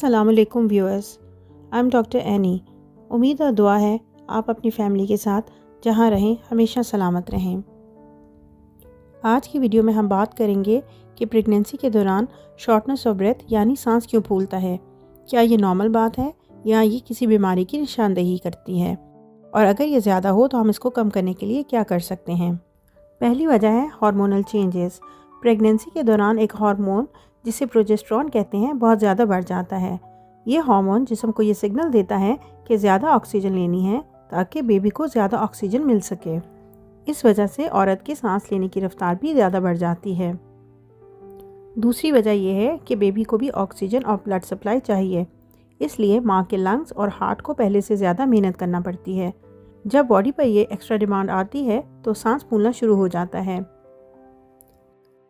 السلام علیکم viewers, I am doctor any. امید اور دعا ہے آپ اپنی فیملی کے ساتھ جہاں رہیں ہمیشہ سلامت رہیں۔ آج کی ویڈیو میں ہم بات کریں گے کہ پریگننسی کے دوران شارٹنس آف بریتھ یعنی سانس کیوں پھولتا ہے۔ کیا یہ نارمل بات ہے یا یہ کسی بیماری کی نشاندہی کرتی ہے، اور اگر یہ زیادہ ہو تو ہم اس کو کم کرنے کے لیے کیا کر سکتے ہیں۔ پہلی وجہ ہے ہارمونل چینجز۔ پریگننسی کے دوران ایک ہارمون جسے پروجسٹرون کہتے ہیں بہت زیادہ بڑھ جاتا ہے۔ یہ ہارمون جسم کو یہ سگنل دیتا ہے کہ زیادہ آکسیجن لینی ہے تاکہ بیبی کو زیادہ آکسیجن مل سکے۔ اس وجہ سے عورت کی سانس لینے کی رفتار بھی زیادہ بڑھ جاتی ہے۔ دوسری وجہ یہ ہے کہ بیبی کو بھی آکسیجن اور بلڈ سپلائی چاہیے، اس لیے ماں کے لنگز اور ہارٹ کو پہلے سے زیادہ محنت کرنا پڑتی ہے۔ جب باڈی پر یہ ایکسٹرا ڈیمانڈ آتی ہے تو سانس پھولنا شروع ہو جاتا ہے۔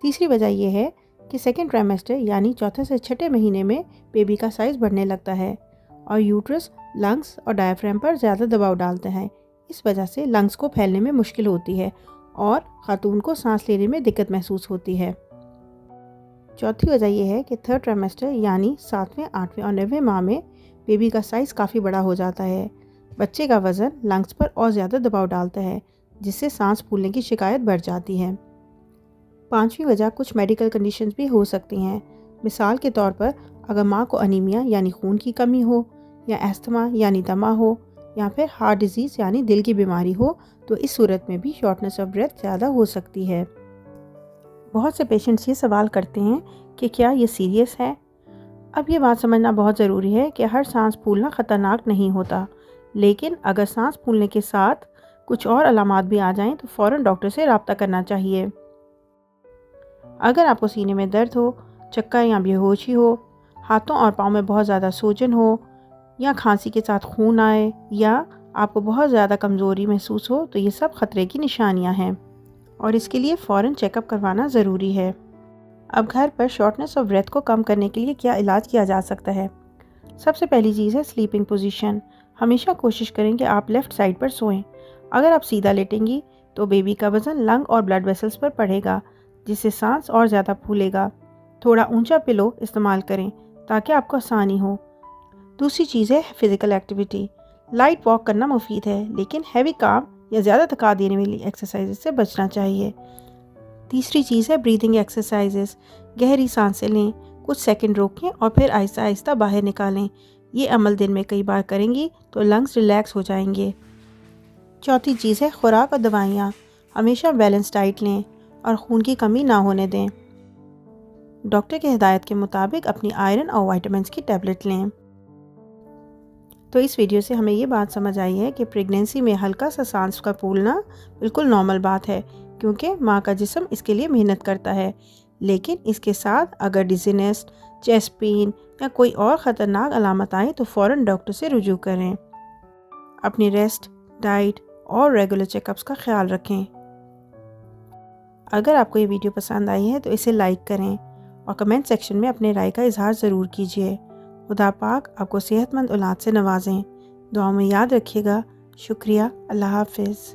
تیسری وجہ یہ ہے کہ سیکنڈ ٹرائمیسٹر یعنی چوتھے سے چھٹے مہینے میں بیبی کا سائز بڑھنے لگتا ہے اور یوٹرس لنگز اور ڈایافرام پر زیادہ دباؤ ڈالتا ہے۔ اس وجہ سے لنگز کو پھیلنے میں مشکل ہوتی ہے اور خاتون کو سانس لینے میں دقت محسوس ہوتی ہے۔ چوتھی وجہ یہ ہے کہ تھرڈ ٹرائمیسٹر یعنی 7ویں، 8ویں اور 9ویں ماہ میں بیبی کا سائز کافی بڑا ہو جاتا ہے۔ بچے کا وزن لنگز پر اور زیادہ دباؤ ڈالتا ہے جس سے سانس پھولنے کی شکایت بڑھ جاتی ہے۔ پانچویں وجہ کچھ میڈیکل کنڈیشنز بھی ہو سکتی ہیں۔ مثال کے طور پر اگر ماں کو انیمیا یعنی خون کی کمی ہو، یا ایستھما یعنی دمہ ہو، یا پھر ہارٹ ڈیزیز یعنی دل کی بیماری ہو تو اس صورت میں بھی شارٹنس آف بریتھ زیادہ ہو سکتی ہے۔ بہت سے پیشنٹس یہ سوال کرتے ہیں کہ کیا یہ سیریس ہے؟ اب یہ بات سمجھنا بہت ضروری ہے کہ ہر سانس پھولنا خطرناک نہیں ہوتا، لیکن اگر سانس پھولنے کے ساتھ کچھ اور علامات بھی آ جائیں تو فوراً ڈاکٹر سے رابطہ کرنا چاہیے۔ اگر آپ کو سینے میں درد ہو، چکر یا بے ہوشی ہو، ہاتھوں اور پاؤں میں بہت زیادہ سوجن ہو، یا کھانسی کے ساتھ خون آئے، یا آپ کو بہت زیادہ کمزوری محسوس ہو تو یہ سب خطرے کی نشانیاں ہیں اور اس کے لیے فوراً چیک اپ کروانا ضروری ہے۔ اب گھر پر شارٹنس آف بریتھ کو کم کرنے کے لیے کیا علاج کیا جا سکتا ہے؟ سب سے پہلی چیز ہے سلیپنگ پوزیشن۔ ہمیشہ کوشش کریں کہ آپ لیفٹ سائڈ پر سوئیں۔ اگر آپ سیدھا لیٹیں گی تو بیبی کا وزن لنگ اور بلڈ ویسلز پر پڑے گا جس سے سانس اور زیادہ پھولے گا۔ تھوڑا اونچا پلو استعمال کریں تاکہ آپ کو آسانی ہو۔ دوسری چیز ہے فزیکل ایکٹیویٹی۔ لائٹ واک کرنا مفید ہے لیکن ہیوی کام یا زیادہ تھکا دینے والی ایکسرسائز سے بچنا چاہیے۔ تیسری چیز ہے بریدنگ ایکسرسائزز۔ گہری سانسیں لیں، کچھ سیکنڈ روکیں اور پھر آہستہ آہستہ باہر نکالیں۔ یہ عمل دن میں کئی بار کریں گی تو لنگز ریلیکس ہو جائیں گے۔ چوتھی چیز ہے خوراک اور دوائیاں۔ ہمیشہ بیلنس ڈائٹ لیں اور خون کی کمی نہ ہونے دیں۔ ڈاکٹر کی ہدایت کے مطابق اپنی آئرن اور وائٹامنس کی ٹیبلٹ لیں۔ تو اس ویڈیو سے ہمیں یہ بات سمجھ آئی ہے کہ پریگننسی میں ہلکا سا سانس کا پھولنا بالکل نارمل بات ہے، کیونکہ ماں کا جسم اس کے لیے محنت کرتا ہے، لیکن اس کے ساتھ اگر ڈیزینس، چیسٹ پین یا کوئی اور خطرناک علامت آئے تو فوراً ڈاکٹر سے رجوع کریں۔ اپنی ریسٹ، ڈائٹ اور ریگولر چیک اپس کا خیال رکھیں۔ اگر آپ کو یہ ویڈیو پسند آئی ہے تو اسے لائک کریں اور کمنٹ سیکشن میں اپنے رائے کا اظہار ضرور کیجیے۔ خدا پاک آپ کو صحت مند اولاد سے نوازیں۔ دعاؤں میں یاد رکھیے گا۔ شکریہ۔ اللہ حافظ۔